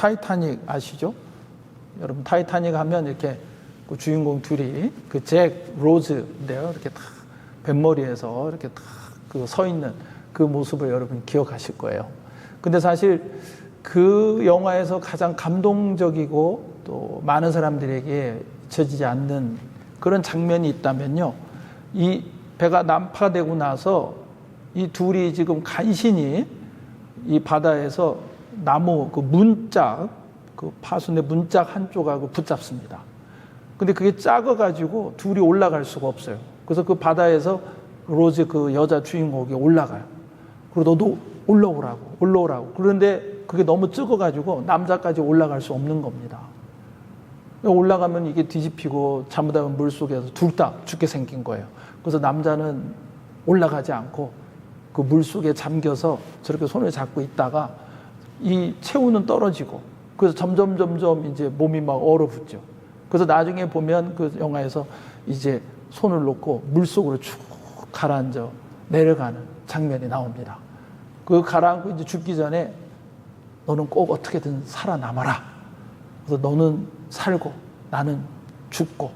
타이타닉 아시죠? 여러분 타이타닉 하면 이렇게 그 주인공 둘이 그 잭 로즈인데요. 이렇게 탁 뱃머리에서 이렇게 탁 그 서 있는 그 모습을 여러분 기억하실 거예요. 근데 사실 그 영화에서 가장 감동적이고 또 많은 사람들에게 잊혀지지 않는 그런 장면이 있다면요. 이 배가 난파되고 나서 이 둘이 지금 간신히 이 바다에서 나무 그 문짝, 그 파순의 문짝 한쪽하고 붙잡습니다. 근데 그게 작아가지고 둘이 올라갈 수가 없어요. 그래서 그 바다에서 로즈 그 여자 주인공이 올라가요. 그리고 너도 올라오라고. 그런데 그게 너무 적어가지고 남자까지 올라갈 수 없는 겁니다. 올라가면 이게 뒤집히고 잘못하면 물속에서 둘 다 죽게 생긴 거예요. 그래서 남자는 올라가지 않고 그 물속에 잠겨서 저렇게 손을 잡고 있다가 이 체온은 떨어지고 그래서 점점 이제 몸이 막 얼어붙죠. 그래서 나중에 보면 그 영화에서 이제 손을 놓고 물속으로 쭉 가라앉아 내려가는 장면이 나옵니다. 그 가라앉고 이제 죽기 전에 너는 꼭 어떻게든 살아남아라. 그래서 너는 살고 나는 죽고.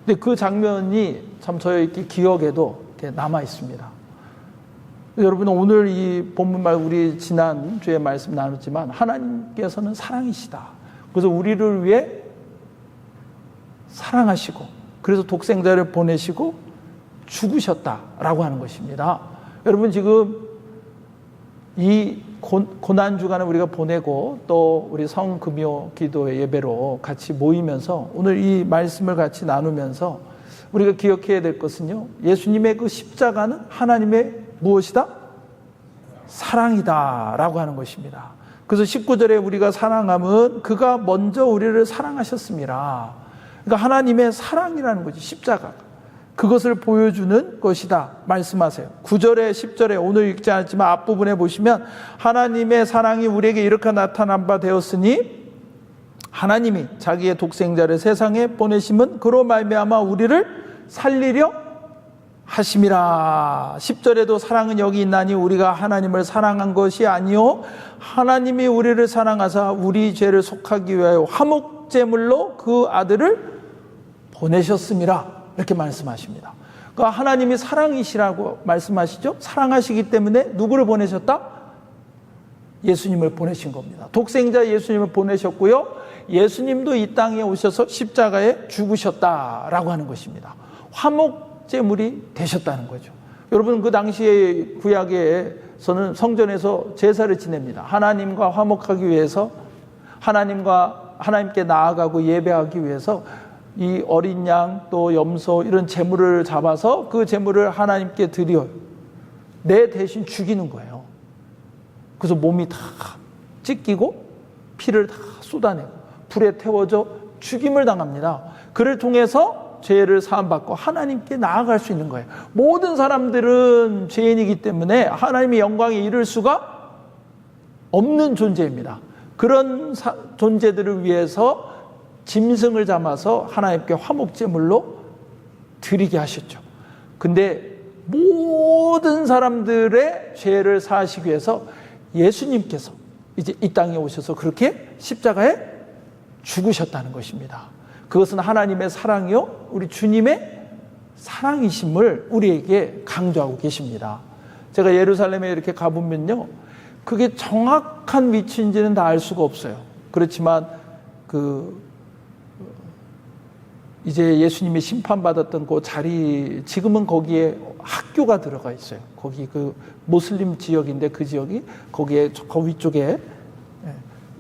근데 그 장면이 참 저의 기억에도 남아 있습니다. 여러분 오늘 이 본문 말 우리 지난 주에 말씀 나눴지만 하나님께서는 사랑이시다. 그래서 우리를 위해 사랑하시고 그래서 독생자를 보내시고 죽으셨다라고 하는 것입니다. 여러분 지금 이 고난주간을 우리가 보내고 또 우리 성금요 기도의 예배로 같이 모이면서 오늘 이 말씀을 같이 나누면서 우리가 기억해야 될 것은요. 예수님의 그 십자가는 하나님의 무엇이다? 사랑이다라고 하는 것입니다. 그래서 19절에 우리가 사랑함은 그가 먼저 우리를 사랑하셨습니다. 그러니까 하나님의 사랑이라는 거지 십자가. 그것을 보여주는 것이다 말씀하세요. 9절에 10절에 오늘 읽지 않았지만 앞부분에 보시면 하나님의 사랑이 우리에게 이렇게 나타난 바 되었으니 하나님이 자기의 독생자를 세상에 보내심은 그로 말미암아 우리를 살리려 하심이라. 10절에도 사랑은 여기 있나니 우리가 하나님을 사랑한 것이 아니요 하나님이 우리를 사랑하사 우리 죄를 속하기 위하여 화목제물로 그 아들을 보내셨음이라. 이렇게 말씀하십니다. 그러니까 하나님이 사랑이시라고 말씀하시죠. 사랑하시기 때문에 누구를 보내셨다? 예수님을 보내신 겁니다. 독생자 예수님을 보내셨고요. 예수님도 이 땅에 오셔서 십자가에 죽으셨다라고 하는 것입니다. 화목제물이 되셨다는 거죠. 여러분 그 당시에 구약에서는 성전에서 제사를 지냅니다. 하나님과 화목하기 위해서 하나님께 나아가고 예배하기 위해서 이 어린 양 또 염소 이런 제물을 잡아서 그 제물을 하나님께 드려 내 대신 죽이는 거예요. 그래서 몸이 다 찢기고 피를 다 쏟아내고 불에 태워져 죽임을 당합니다. 그를 통해서 죄를 사함받고 하나님께 나아갈 수 있는 거예요. 모든 사람들은 죄인이기 때문에 하나님의 영광에 이를 수가 없는 존재입니다. 그런 존재들을 위해서 짐승을 잡아서 하나님께 화목제물로 드리게 하셨죠. 근데 모든 사람들의 죄를 사하시기 위해서 예수님께서 이제 이 땅에 오셔서 그렇게 십자가에 죽으셨다는 것입니다. 그것은 하나님의 사랑이요 우리 주님의 사랑이심을 우리에게 강조하고 계십니다. 제가 예루살렘에 이렇게 가보면요 그게 정확한 위치인지는 다 알 수가 없어요. 그렇지만 이제 예수님이 심판받았던 그 자리, 지금은 거기에 학교가 들어가 있어요. 거기 그 모슬림 지역인데 그 지역이 거기에 저 위쪽에,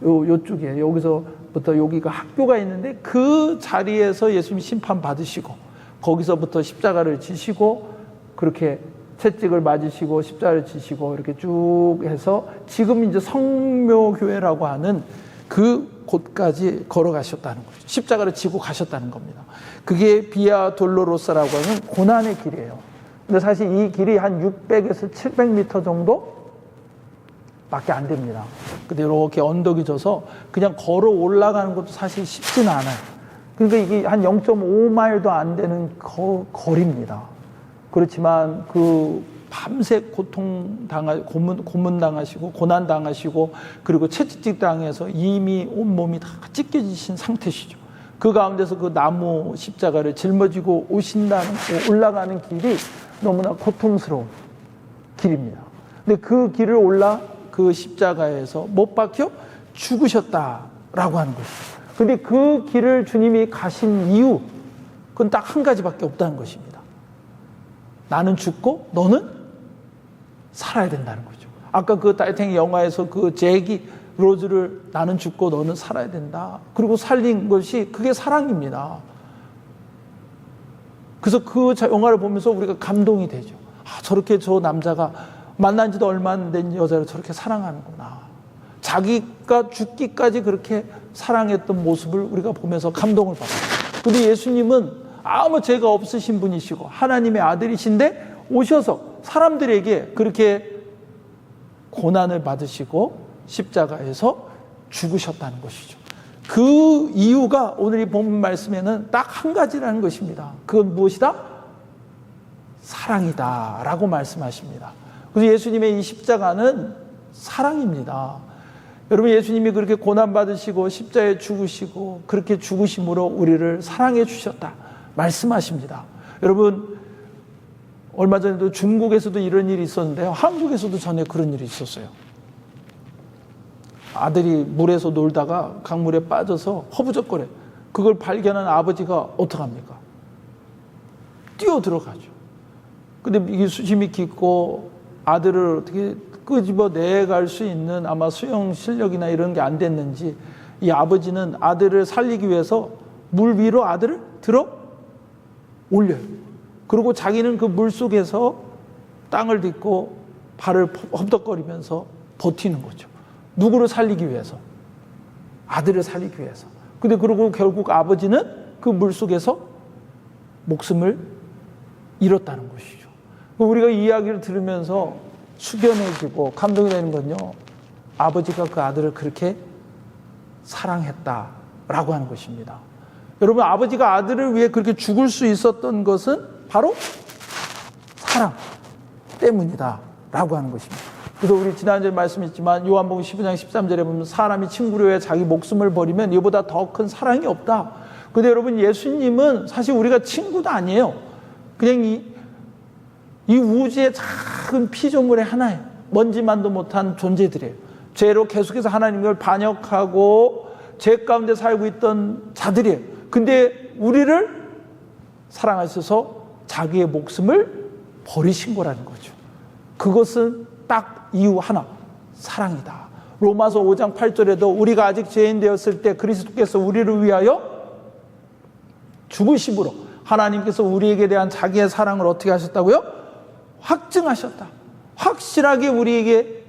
요쪽에, 여기서부터 여기가 학교가 있는데 그 자리에서 예수님이 심판받으시고 거기서부터 십자가를 지시고 그렇게 채찍을 맞으시고 십자가를 지시고 이렇게 쭉 해서 지금 이제 성묘교회라고 하는 그 곳까지 걸어가셨다는 거죠. 십자가를 지고 가셨다는 겁니다. 그게 비아 돌로로사라고 하는 고난의 길이에요. 근데 사실 이 길이 한 600에서 700m 정도 밖에 안 됩니다. 근데 이렇게 언덕이 져서 그냥 걸어 올라가는 것도 사실 쉽지는 않아요. 그러니까 이게 한 0.5마일도 안 되는 거리입니다. 그렇지만 그 밤새 고문당하시고 고난당하시고 그리고 채찍당해서 이미 온몸이 다 찢겨지신 상태시죠. 그 가운데서 그 나무 십자가를 짊어지고 올라가는 길이 너무나 고통스러운 길입니다. 근데 그 길을 올라 그 십자가에서 못 박혀 죽으셨다라고 하는 것이죠. 근데 그 길을 주님이 가신 이유, 그건 딱 한 가지밖에 없다는 것입니다. 나는 죽고 너는 살아야 된다는 거죠. 아까 그 타이타닉 영화에서 그 잭이 로즈를 나는 죽고 너는 살아야 된다. 그리고 살린 것이 그게 사랑입니다. 그래서 그 영화를 보면서 우리가 감동이 되죠. 저렇게 저 남자가 만난 지도 얼마 안 된 여자를 저렇게 사랑하는구나. 자기가 죽기까지 그렇게 사랑했던 모습을 우리가 보면서 감동을 받아요. 근데 예수님은 아무 죄가 없으신 분이시고 하나님의 아들이신데 오셔서 사람들에게 그렇게 고난을 받으시고 십자가에서 죽으셨다는 것이죠. 그 이유가 오늘 이 본문 말씀에는 딱 한 가지라는 것입니다. 그건 무엇이다? 사랑이다 라고 말씀하십니다. 그래서 예수님의 이 십자가는 사랑입니다. 여러분, 예수님이 그렇게 고난받으시고 십자가에 죽으시고 그렇게 죽으심으로 우리를 사랑해 주셨다 말씀하십니다. 여러분, 얼마 전에도 중국에서도 이런 일이 있었는데요. 한국에서도 전에 그런 일이 있었어요. 아들이 물에서 놀다가 강물에 빠져서 허부적거려요. 그걸 발견한 아버지가 어떡합니까? 뛰어 들어가죠. 근데 이게 수심이 깊고 아들을 어떻게 끄집어 내갈 수 있는 아마 수영 실력이나 이런 게 안 됐는지 이 아버지는 아들을 살리기 위해서 물 위로 아들을 들어 올려요. 그리고 자기는 그 물 속에서 땅을 딛고 발을 허벅거리면서 버티는 거죠. 누구를 살리기 위해서? 아들을 살리기 위해서. 근데 그러고 결국 아버지는 그 물 속에서 목숨을 잃었다는 것이죠. 우리가 이 이야기를 들으면서 숙연해지고 감동이 되는 건요, 아버지가 그 아들을 그렇게 사랑했다라고 하는 것입니다. 여러분, 아버지가 아들을 위해 그렇게 죽을 수 있었던 것은 바로 사랑 때문이다 라고 하는 것입니다. 그래서 우리 지난주에 말씀했지만 요한복음 15장 13절에 보면 사람이 친구를 위해 자기 목숨을 버리면 이보다 더 큰 사랑이 없다. 근데 여러분, 예수님은 사실 우리가 친구도 아니에요. 그냥 이 우주의 작은 피조물의 하나예요. 먼지만도 못한 존재들이에요. 죄로 계속해서 하나님을 반역하고 죄 가운데 살고 있던 자들이에요. 근데 우리를 사랑하셔서 자기의 목숨을 버리신 거라는 거죠. 그것은 딱 이유 하나, 사랑이다. 로마서 5장 8절에도 우리가 아직 죄인 되었을 때 그리스도께서 우리를 위하여 죽으심으로 하나님께서 우리에게 대한 자기의 사랑을 어떻게 하셨다고요? 확증하셨다. 확실하게 우리에게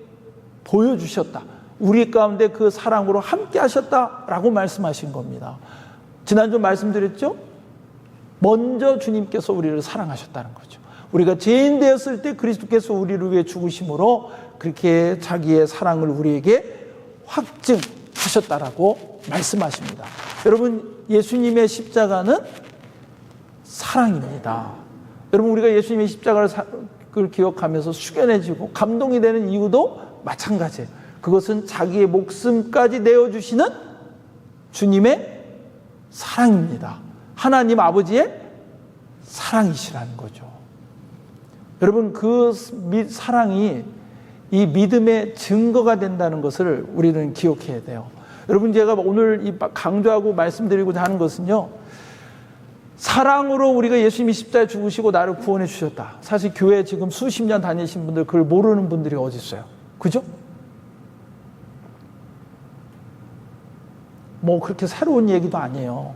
보여주셨다. 우리 가운데 그 사랑으로 함께 하셨다라고 말씀하신 겁니다. 지난주 말씀드렸죠? 먼저 주님께서 우리를 사랑하셨다는 거죠. 우리가 죄인 되었을 때 그리스도께서 우리를 위해 죽으심으로 그렇게 자기의 사랑을 우리에게 확증하셨다라고 말씀하십니다. 여러분, 예수님의 십자가는 사랑입니다. 여러분, 우리가 예수님의 십자가를 기억하면서 숙연해지고 감동이 되는 이유도 마찬가지예요. 그것은 자기의 목숨까지 내어주시는 주님의 사랑입니다. 하나님 아버지의 사랑이시라는 거죠. 여러분, 그 사랑이 이 믿음의 증거가 된다는 것을 우리는 기억해야 돼요. 여러분, 제가 오늘 강조하고 말씀드리고자 하는 것은요, 사랑으로 우리가 예수님이 십자가에 죽으시고 나를 구원해 주셨다. 사실 교회 지금 수십 년 다니신 분들 그걸 모르는 분들이 어디 있어요? 그죠? 뭐 그렇게 새로운 얘기도 아니에요.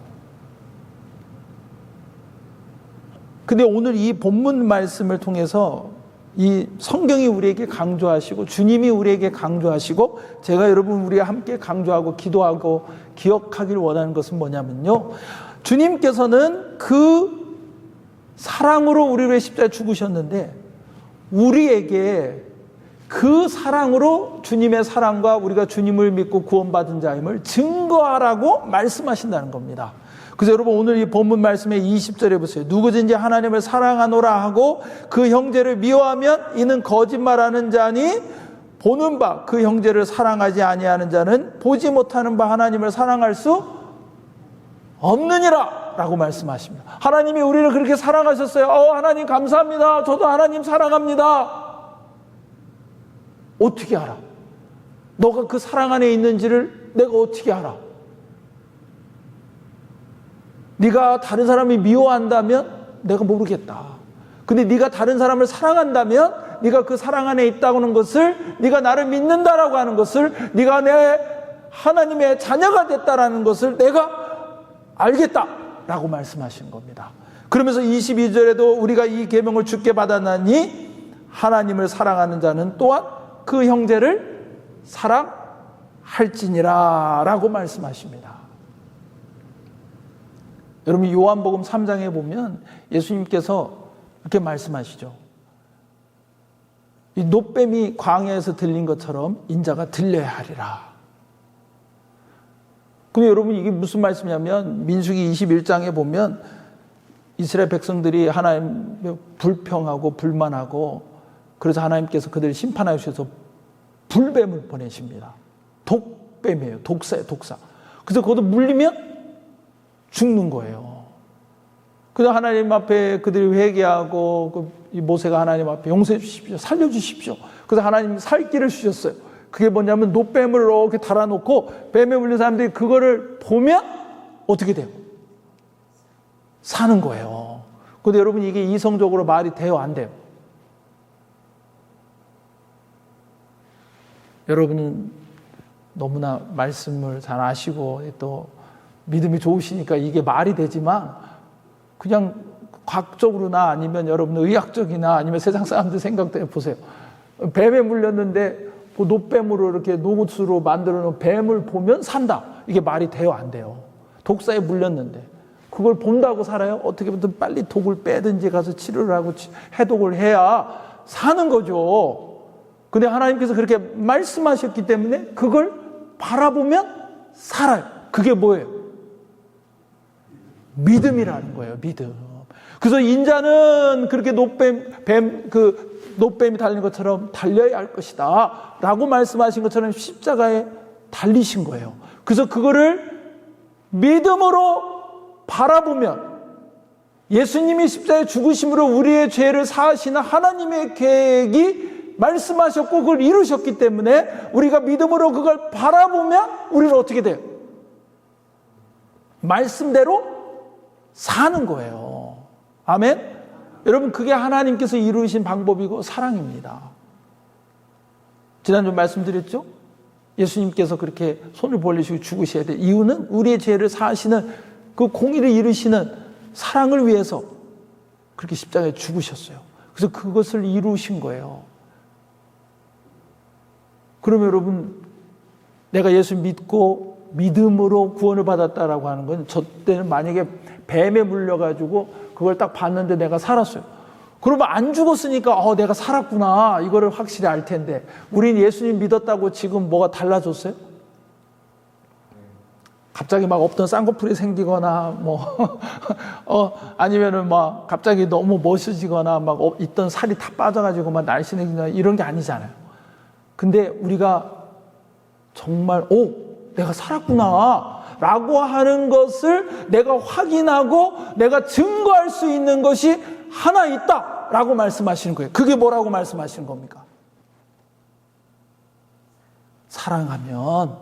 근데 오늘 이 본문 말씀을 통해서 이 성경이 우리에게 강조하시고 주님이 우리에게 강조하시고 제가 여러분 우리가 함께 강조하고 기도하고 기억하길 원하는 것은 뭐냐면요, 주님께서는 그 사랑으로 우리를 십자가에 죽으셨는데 우리에게 그 사랑으로 주님의 사랑과 우리가 주님을 믿고 구원받은 자임을 증거하라고 말씀하신다는 겁니다. 그래서 여러분 오늘 이 본문 말씀의 20절에 보세요. 누구든지 하나님을 사랑하노라 하고 그 형제를 미워하면 이는 거짓말하는 자니 보는 바 그 형제를 사랑하지 아니하는 자는 보지 못하는 바 하나님을 사랑할 수 없느니라 라고 말씀하십니다. 하나님이 우리를 그렇게 사랑하셨어요. 하나님 감사합니다. 저도 하나님 사랑합니다. 어떻게 알아? 너가 그 사랑 안에 있는지를 내가 어떻게 알아? 네가 다른 사람이 미워한다면 내가 모르겠다. 근데 네가 다른 사람을 사랑한다면 네가 그 사랑 안에 있다는 것을, 네가 나를 믿는다라고 하는 것을, 네가 내 하나님의 자녀가 됐다라는 것을 내가 알겠다라고 말씀하신 겁니다. 그러면서 22절에도 우리가 이 계명을 주께 받았나니 하나님을 사랑하는 자는 또한 그 형제를 사랑할지니라 라고 말씀하십니다. 여러분 요한복음 3장에 보면 예수님께서 이렇게 말씀하시죠. 이 놋뱀이 광야에서 들린 것처럼 인자가 들려야 하리라. 근데 여러분 이게 무슨 말씀이냐면 민수기 21장에 보면 이스라엘 백성들이 하나님 불평하고 불만하고 그래서 하나님께서 그들을 심판하셔서 불뱀을 보내십니다. 독뱀이에요. 독사예요. 독사. 그래서 거기서 물리면 죽는 거예요. 그래서 하나님 앞에 그들이 회개하고 이 모세가 하나님 앞에 용서해 주십시오. 살려주십시오. 그래서 하나님 살 길을 주셨어요. 그게 뭐냐면 놋뱀을 이렇게 달아놓고 뱀에 물린 사람들이 그거를 보면 어떻게 돼요? 사는 거예요. 근데 여러분 이게 이성적으로 말이 돼요? 안 돼요? 여러분은 너무나 말씀을 잘 아시고 또 믿음이 좋으시니까 이게 말이 되지만 그냥 과학적으로나 아니면 여러분 의학적이나 아니면 세상 사람들 생각대로 보세요. 뱀에 물렸는데 놋뱀으로 이렇게 노구스로 만들어 놓은 뱀을 보면 산다. 이게 말이 돼요? 안 돼요? 독사에 물렸는데 그걸 본다고 살아요? 어떻게든 빨리 독을 빼든지 가서 치료를 하고 해독을 해야 사는 거죠. 근데 하나님께서 그렇게 말씀하셨기 때문에 그걸 바라보면 살아요. 그게 뭐예요? 믿음이라는 거예요. 믿음. 그래서 인자는 그렇게 놋뱀이 달린 것처럼 달려야 할 것이다 라고 말씀하신 것처럼 십자가에 달리신 거예요. 그래서 그거를 믿음으로 바라보면 예수님이 십자가에 죽으심으로 우리의 죄를 사하시는 하나님의 계획이 말씀하셨고 그걸 이루셨기 때문에 우리가 믿음으로 그걸 바라보면 우리는 어떻게 돼요? 말씀대로 사는 거예요. 아멘? 여러분 그게 하나님께서 이루신 방법이고 사랑입니다. 지난주 말씀드렸죠? 예수님께서 그렇게 손을 벌리시고 죽으셔야 될 이유는 우리의 죄를 사하시는 그 공의를 이루시는 사랑을 위해서 그렇게 십자가에 죽으셨어요. 그래서 그것을 이루신 거예요. 그러면 여러분 내가 예수 믿고 믿음으로 구원을 받았다라고 하는 건 저 때는 만약에 뱀에 물려가지고 그걸 딱 봤는데 내가 살았어요. 그러면 안 죽었으니까 내가 살았구나 이거를 확실히 알 텐데 우린 예수님 믿었다고 지금 뭐가 달라졌어요? 갑자기 막 없던 쌍꺼풀이 생기거나 아니면은 막 갑자기 너무 멋있어지거나 막 있던 살이 다 빠져가지고 막 날씬해지거나 이런 게 아니잖아요. 근데 우리가 정말 내가 살았구나 라고 하는 것을 내가 확인하고 내가 증거할 수 있는 것이 하나 있다 라고 말씀하시는 거예요. 그게 뭐라고 말씀하시는 겁니까? 사랑하면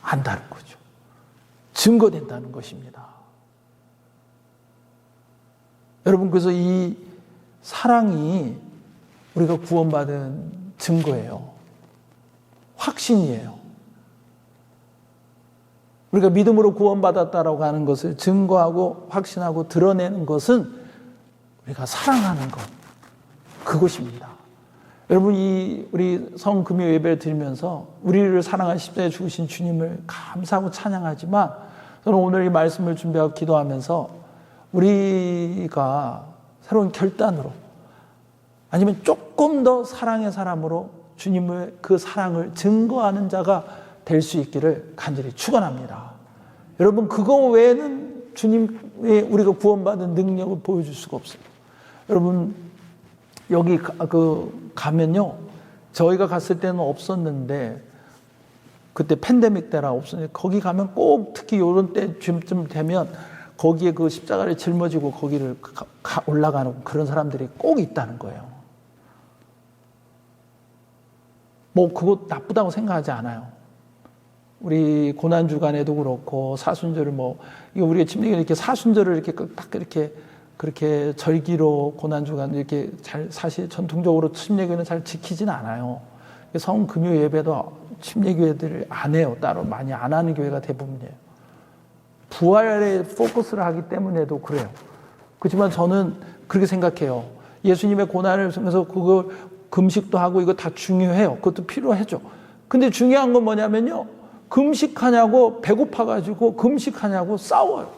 안다는 거죠. 증거된다는 것입니다. 여러분 그래서 이 사랑이 우리가 구원받은 증거예요. 확신이에요. 우리가 믿음으로 구원받았다라고 하는 것을 증거하고 확신하고 드러내는 것은 우리가 사랑하는 것, 그것입니다. 여러분 우리 성금요 예배를 드리면서 우리를 사랑한 십자가에 죽으신 주님을 감사하고 찬양하지만 저는 오늘 이 말씀을 준비하고 기도하면서 우리가 새로운 결단으로 아니면 조금 더 사랑의 사람으로 주님의 그 사랑을 증거하는 자가 될 수 있기를 간절히 축원합니다. 여러분, 그거 외에는 주님의 우리가 구원받은 능력을 보여줄 수가 없어요. 여러분, 여기 가면요, 저희가 갔을 때는 없었는데, 그때 팬데믹 때라 없었는데, 거기 가면 꼭 특히 요런 때쯤 되면 거기에 그 십자가를 짊어지고 거기를 올라가는 그런 사람들이 꼭 있다는 거예요. 뭐 그거 나쁘다고 생각하지 않아요. 우리 고난주간에도 그렇고 사순절을 이거 우리가 침례교는 이렇게 사순절을 이렇게 딱 이렇게 그렇게 절기로 고난주간 이렇게 사실 전통적으로 침례교는 잘 지키진 않아요. 성금요 예배도 침례교회들이 안 해요. 따로 많이 안 하는 교회가 대부분이에요. 부활에 포커스를 하기 때문에도 그래요. 그렇지만 저는 그렇게 생각해요. 예수님의 고난을 쓰면서 그걸 금식도 하고 이거 다 중요해요. 그것도 필요하죠. 근데 중요한 건 뭐냐면요, 금식하냐고 배고파가지고 금식하냐고 싸워요.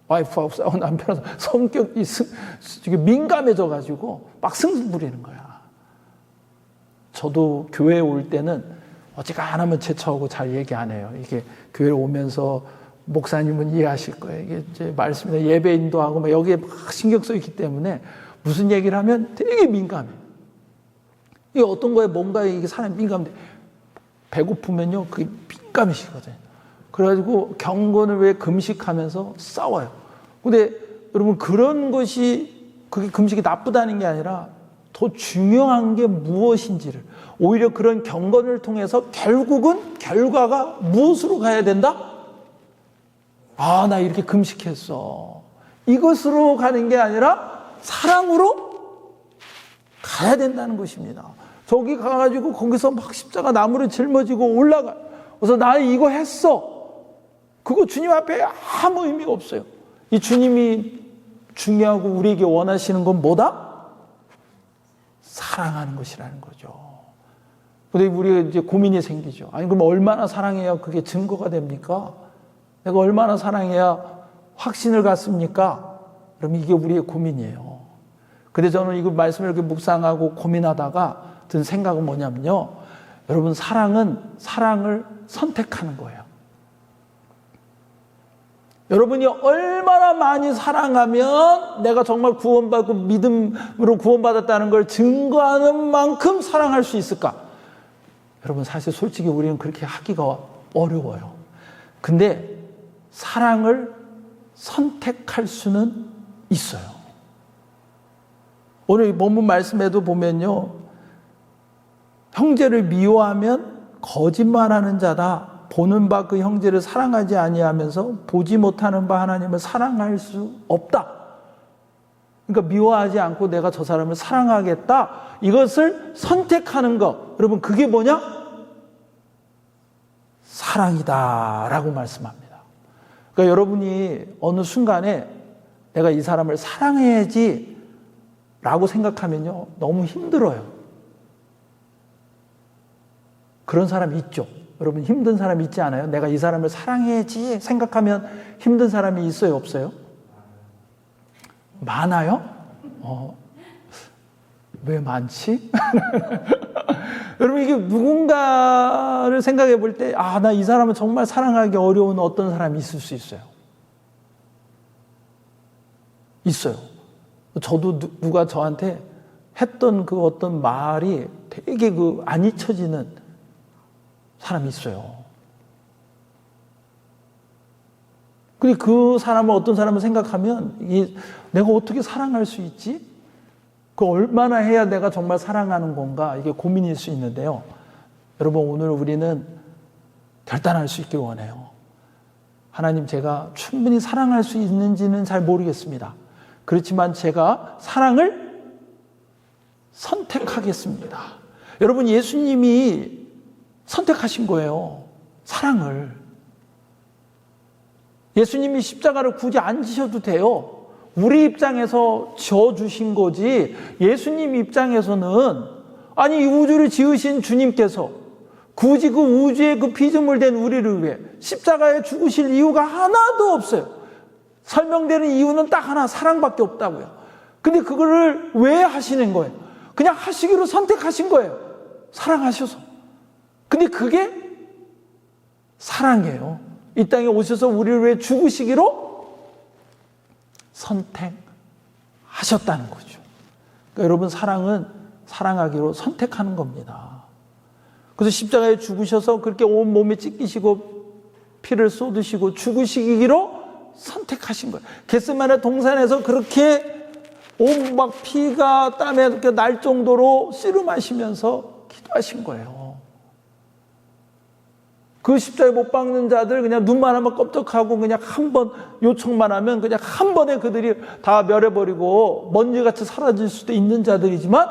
와이프하고 싸워, 남편하고 성격이 민감해져가지고 막 승승 부리는 거야. 저도 교회에 올 때는 어지간하면 제쳐하고 잘 얘기 안 해요. 이게 교회에 오면서 목사님은 이해하실 거예요. 이게 이제 말씀이나 예배 인도하고 막 여기에 막 신경 써 있기 때문에 무슨 얘기를 하면 되게 민감해. 이게 어떤 거에 뭔가 이게 사람이 민감해. 배고프면요, 그게 민감해지거든요. 그래가지고 경건을 왜 금식하면서 싸워요. 근데 여러분, 그런 것이 그게 금식이 나쁘다는 게 아니라 더 중요한 게 무엇인지를, 오히려 그런 경건을 통해서 결국은 결과가 무엇으로 가야 된다? 아, 나 이렇게 금식했어. 이것으로 가는 게 아니라 사랑으로 가야 된다는 것입니다. 저기 가가지고 거기서 막 십자가 나무를 짊어지고 올라가. 그래서 나 이거 했어. 그거 주님 앞에 아무 의미가 없어요. 이 주님이 중요하고 우리에게 원하시는 건 뭐다? 사랑하는 것이라는 거죠. 근데 우리가 이제 고민이 생기죠. 아니, 그럼 얼마나 사랑해야 그게 증거가 됩니까? 내가 얼마나 사랑해야 확신을 갖습니까? 그럼 이게 우리의 고민이에요. 근데 저는 이거 말씀을 이렇게 묵상하고 고민하다가 든 생각은 뭐냐면요, 여러분, 사랑은 사랑을 선택하는 거예요. 여러분이 얼마나 많이 사랑하면 내가 정말 구원받고 믿음으로 구원받았다는 걸 증거하는 만큼 사랑할 수 있을까? 여러분, 사실 솔직히 우리는 그렇게 하기가 어려워요. 근데 사랑을 선택할 수는 있어요. 오늘 본문 말씀에도 보면요, 형제를 미워하면 거짓말하는 자다. 보는 바 그 형제를 사랑하지 아니하면서 보지 못하는 바 하나님을 사랑할 수 없다. 그러니까 미워하지 않고 내가 저 사람을 사랑하겠다. 이것을 선택하는 것. 여러분, 그게 뭐냐? 사랑이다라고 말씀합니다. 그러니까 여러분이 어느 순간에 내가 이 사람을 사랑해야지 라고 생각하면요, 너무 힘들어요. 그런 사람이 있죠. 여러분, 힘든 사람이 있지 않아요? 내가 이 사람을 사랑해야지 생각하면 힘든 사람이 있어요, 없어요? 많아요? 왜 많지? 여러분, 이게 누군가를 생각해 볼 때, 아, 나 이 사람은 정말 사랑하기 어려운 어떤 사람이 있을 수 있어요. 있어요. 저도 누가 저한테 했던 그 어떤 말이 되게 안 잊혀지는 사람이 있어요. 근데 그 사람을, 어떤 사람을 생각하면 내가 어떻게 사랑할 수 있지? 그 얼마나 해야 내가 정말 사랑하는 건가? 이게 고민일 수 있는데요. 여러분, 오늘 우리는 결단할 수 있길 원해요. 하나님, 제가 충분히 사랑할 수 있는지는 잘 모르겠습니다. 그렇지만 제가 사랑을 선택하겠습니다. 여러분, 예수님이 선택하신 거예요. 사랑을. 예수님이 십자가를 굳이 안 지셔도 돼요. 우리 입장에서 져주신 거지, 예수님 입장에서는, 아니, 이 우주를 지으신 주님께서 굳이 그 우주의 그 피조물 된 우리를 위해 십자가에 죽으실 이유가 하나도 없어요. 설명되는 이유는 딱 하나, 사랑밖에 없다고요. 근데 그거를 왜 하시는 거예요? 그냥 하시기로 선택하신 거예요. 사랑하셔서. 근데 그게 사랑이에요. 이 땅에 오셔서 우리를 위해 죽으시기로 선택하셨다는 거죠. 그러니까 여러분, 사랑은 사랑하기로 선택하는 겁니다. 그래서 십자가에 죽으셔서 그렇게 온 몸에 찢기시고 피를 쏟으시고 죽으시기로 선택하신 거예요. 겟세마네 동산에서 그렇게 온 막 피가 땀에 이렇게 날 정도로 씨름하시면서 기도하신 거예요. 그 십자가에 못 박는 자들 그냥 눈만 하면 껍적하고 그냥 한 번 요청만 하면 그냥 한 번에 그들이 다 멸해버리고 먼지같이 사라질 수도 있는 자들이지만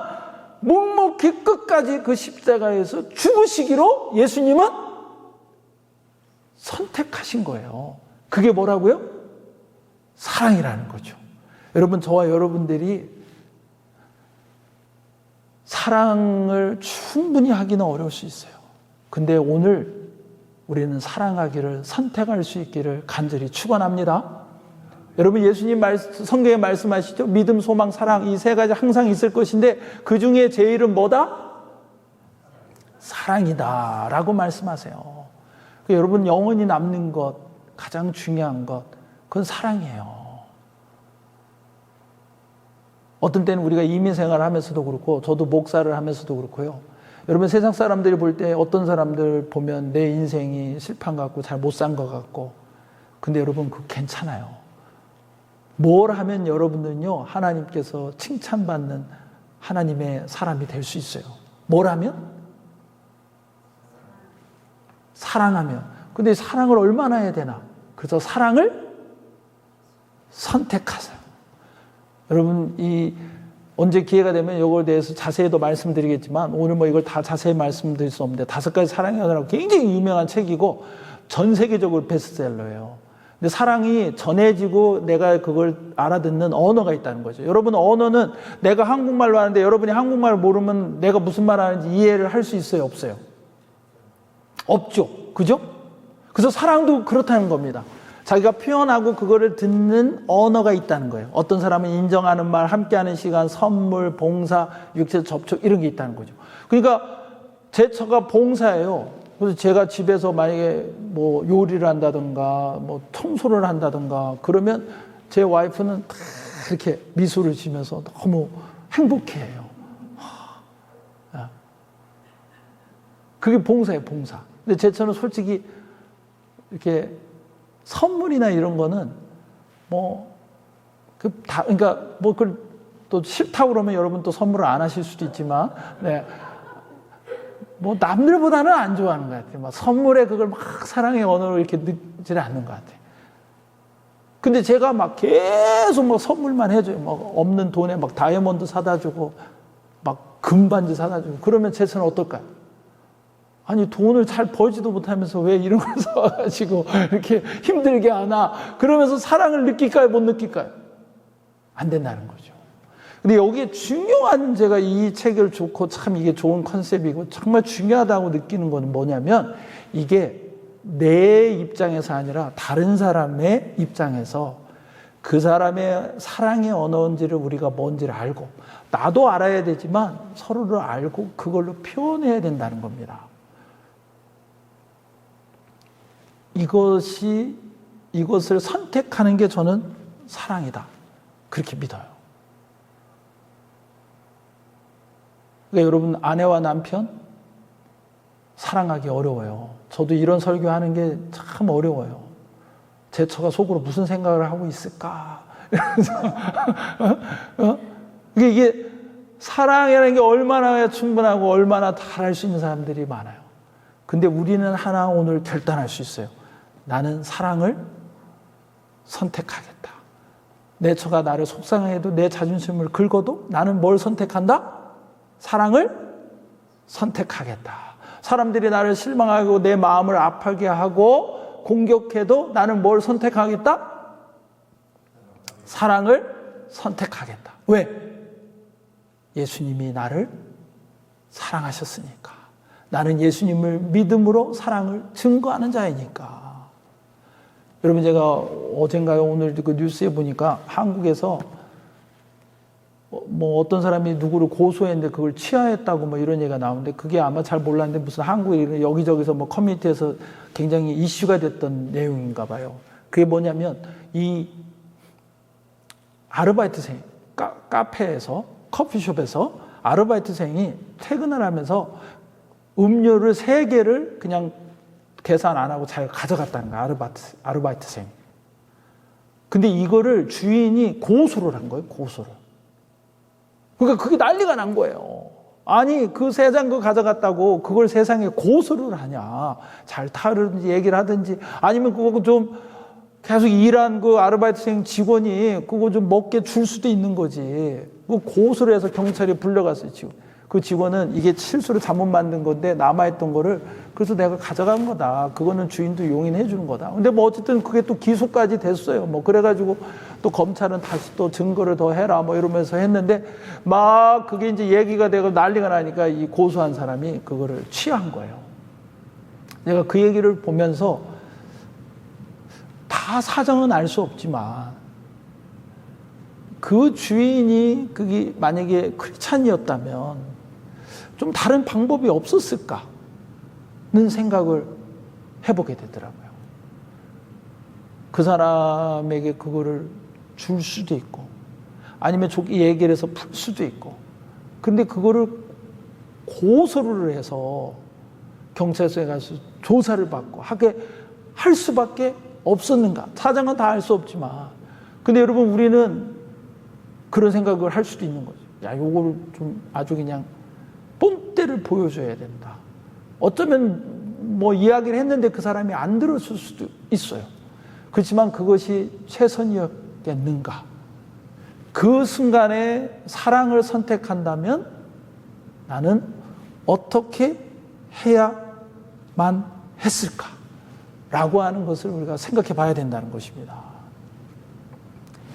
묵묵히 끝까지 그 십자가에서 죽으시기로 예수님은 선택하신 거예요. 그게 뭐라고요? 사랑이라는 거죠. 여러분, 저와 여러분들이 사랑을 충분히 하기는 어려울 수 있어요. 근데 오늘 우리는 사랑하기를 선택할 수 있기를 간절히 축원합니다. 여러분, 예수님 성경에 말씀하시죠. 믿음, 소망, 사랑, 이 세 가지 항상 있을 것인데 그 중에 제일은 뭐다? 사랑이다 라고 말씀하세요. 여러분, 영원히 남는 것, 가장 중요한 것, 그건 사랑이에요. 어떤 때는 우리가 이민생활을 하면서도 그렇고 저도 목사를 하면서도 그렇고요. 여러분, 세상 사람들이 볼 때 어떤 사람들 보면 내 인생이 실패한 것 같고 잘 못 산 것 같고, 근데 여러분, 그거 괜찮아요. 뭘 하면 여러분은요, 하나님께서 칭찬받는 하나님의 사람이 될 수 있어요. 뭘 하면? 사랑하면. 근데 사랑을 얼마나 해야 되나? 그래서 사랑을 선택하세요. 여러분, 언제 기회가 되면 이거에 대해서 자세히 더 말씀드리겠지만 오늘 뭐 이걸 다 자세히 말씀드릴 수 없는데 5가지 사랑의 언어라고 굉장히 유명한 책이고 전 세계적으로 베스트셀러예요. 근데 사랑이 전해지고 내가 그걸 알아듣는 언어가 있다는 거죠. 여러분, 언어는 내가 한국말로 하는데 여러분이 한국말을 모르면 내가 무슨 말 하는지 이해를 할 수 있어요? 없어요? 없죠. 그죠? 그래서 사랑도 그렇다는 겁니다. 자기가 표현하고 그거를 듣는 언어가 있다는 거예요. 어떤 사람은 인정하는 말, 함께하는 시간, 선물, 봉사, 육체 접촉 이런 게 있다는 거죠. 그러니까 제처가 봉사예요. 그래서 제가 집에서 만약에 뭐 요리를 한다든가 뭐 청소를 한다든가 그러면 제 와이프는 다 이렇게 미소를 지면서 너무 행복해해요. 그게 봉사예요, 봉사. 근데 제처는 솔직히 이렇게 선물이나 이런 거는 그러니까 또 싫다고 그러면 여러분 또 선물을 안 하실 수도 있지만, 네. 뭐 남들보다는 안 좋아하는 것 같아요. 막 선물에 그걸 막 사랑의 언어로 이렇게 넣지는 않는 것 같아요. 근데 제가 막 계속 막 선물만 해줘요. 막 없는 돈에 막 다이아몬드 사다 주고, 막 금반지 사다 주고, 그러면 제처는 어떨까요? 아니, 돈을 잘 벌지도 못하면서 왜 이런 걸 사가지고 이렇게 힘들게 하나? 그러면서 사랑을 느낄까요? 못 느낄까요? 안 된다는 거죠. 근데 여기에 중요한, 제가 이 책을 좋고 참 이게 좋은 컨셉이고 정말 중요하다고 느끼는 거는 뭐냐면, 이게 내 입장에서 아니라 다른 사람의 입장에서 그 사람의 사랑의 언어인지를 우리가 뭔지를 알고, 나도 알아야 되지만 서로를 알고 그걸로 표현해야 된다는 겁니다. 이것을 선택하는 게 저는 사랑이다, 그렇게 믿어요. 그러니까 여러분, 아내와 남편 사랑하기 어려워요. 저도 이런 설교하는 게 참 어려워요. 제 처가 속으로 무슨 생각을 하고 있을까? 이게 사랑이라는 게 얼마나 충분하고 얼마나 잘할 수 있는 사람들이 많아요. 근데 우리는 하나 오늘 결단할 수 있어요. 나는 사랑을 선택하겠다. 내 처가 나를 속상해도 내 자존심을 긁어도 나는 뭘 선택한다? 사랑을 선택하겠다. 사람들이 나를 실망하고 내 마음을 아프게 하고 공격해도 나는 뭘 선택하겠다? 사랑을 선택하겠다. 왜? 예수님이 나를 사랑하셨으니까. 나는 예수님을 믿음으로 사랑을 증거하는 자이니까. 여러분, 제가 어젠가요 오늘 그 뉴스에 보니까 한국에서 뭐 어떤 사람이 누구를 고소했는데 그걸 취하했다고 뭐 이런 얘기가 나오는데 그게 아마 잘 몰랐는데 무슨 한국에 여기저기서 뭐 커뮤니티에서 굉장히 이슈가 됐던 내용인가 봐요. 그게 뭐냐면 이 아르바이트생, 카페에서, 커피숍에서 아르바이트생이 퇴근을 하면서 음료를 3개를 그냥 계산 안 하고 잘 가져갔다는 거야, 아르바이트생이. 근데 이거를 주인이 고소를 한 거예요, 고소를. 그러니까 그게 난리가 난 거예요. 아니, 그 3장 거 가져갔다고 그걸 세상에 고소를 하냐. 잘 타든지 얘기를 하든지 아니면 그거 좀 계속 일한 그 아르바이트생 직원이 그거 좀 먹게 줄 수도 있는 거지. 그 고소를 해서 경찰이 불려갔어요, 지금. 그 직원은 이게 실수로 잘못 만든 건데 남아있던 거를 그래서 내가 가져간 거다. 그거는 주인도 용인해 주는 거다. 근데 뭐 어쨌든 그게 또 기소까지 됐어요. 뭐 그래가지고 또 검찰은 다시 또 증거를 더 해라 뭐 이러면서 했는데 막 그게 이제 얘기가 되고 난리가 나니까 이 고소한 사람이 그거를 취한 거예요. 내가 그 얘기를 보면서 다 사정은 알 수 없지만 그 주인이 그게 만약에 크리스찬이었다면 좀 다른 방법이 없었을까는 생각을 해보게 되더라고요. 그 사람에게 그거를 줄 수도 있고 아니면 이 얘기를 해서 풀 수도 있고 근데 그거를 고소를 해서 경찰서에 가서 조사를 받고 하게 할 수밖에 없었는가? 사정은 다 알 수 없지만 근데 여러분 우리는 그런 생각을 할 수도 있는 거죠. 야, 요거를 좀 아주 그냥 뽐때를 보여줘야 된다. 어쩌면 뭐 이야기를 했는데 그 사람이 안 들었을 수도 있어요. 그렇지만 그것이 최선이었겠는가? 그 순간에 사랑을 선택한다면 나는 어떻게 해야만 했을까? 라고 하는 것을 우리가 생각해 봐야 된다는 것입니다.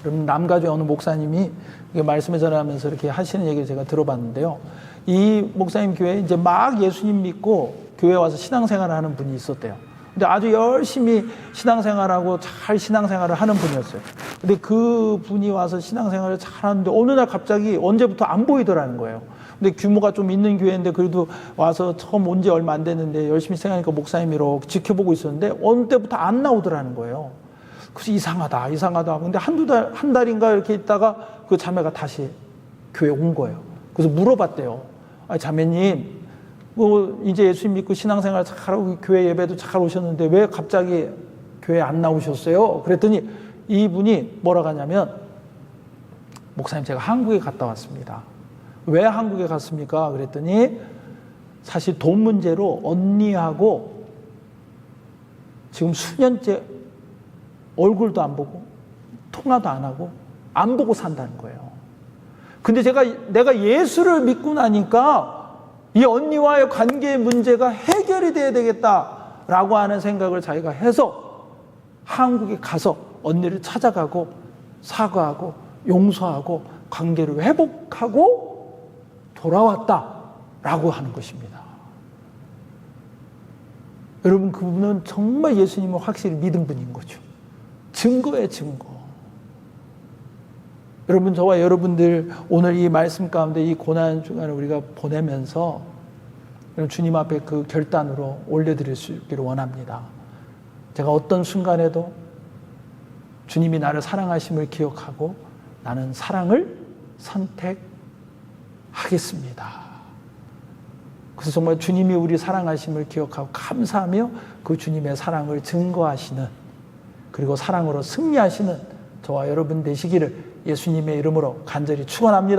여러분, 남가주의 어느 목사님이 말씀을 전하면서 이렇게 하시는 얘기를 제가 들어봤는데요. 이 목사님 교회에 이제 막 예수님 믿고 교회에 와서 신앙생활을 하는 분이 있었대요. 근데 아주 열심히 신앙생활하고 잘 신앙생활을 하는 분이었어요. 근데 그 분이 와서 신앙생활을 잘 하는데 어느 날 갑자기 언제부터 안 보이더라는 거예요. 근데 규모가 좀 있는 교회인데 그래도 와서 처음 온 지 얼마 안 됐는데 열심히 생각하니까 목사님이 이렇게 지켜보고 있었는데 어느 때부터 안 나오더라는 거예요. 그래서 이상하다. 근데 한 달인가 이렇게 있다가 그 자매가 다시 교회에 온 거예요. 그래서 물어봤대요. 아니, 자매님, 뭐 이제 예수 믿고 신앙생활 잘하고 교회 예배도 잘 오셨는데 왜 갑자기 교회 안 나오셨어요? 그랬더니 이분이 뭐라고 하냐면 목사님 제가 한국에 갔다 왔습니다. 왜 한국에 갔습니까? 그랬더니 사실 돈 문제로 언니하고 지금 수년째 얼굴도 안 보고 통화도 안 하고 안 보고 산다는 거예요. 근데 내가 예수를 믿고 나니까 이 언니와의 관계의 문제가 해결이 돼야 되겠다라고 하는 생각을 자기가 해서 한국에 가서 언니를 찾아가고 사과하고 용서하고 관계를 회복하고 돌아왔다라고 하는 것입니다. 여러분, 그분은 정말 예수님을 확실히 믿은 분인 거죠. 증거예요, 증거. 여러분, 저와 여러분들 오늘 이 말씀 가운데 이 고난 주간을 우리가 보내면서 주님 앞에 그 결단으로 올려드릴 수 있기를 원합니다. 제가 어떤 순간에도 주님이 나를 사랑하심을 기억하고 나는 사랑을 선택하겠습니다. 그래서 정말 주님이 우리 사랑하심을 기억하고 감사하며 그 주님의 사랑을 증거하시는 그리고 사랑으로 승리하시는 저와 여러분 되시기를 예수님의 이름으로 간절히 축원합니다.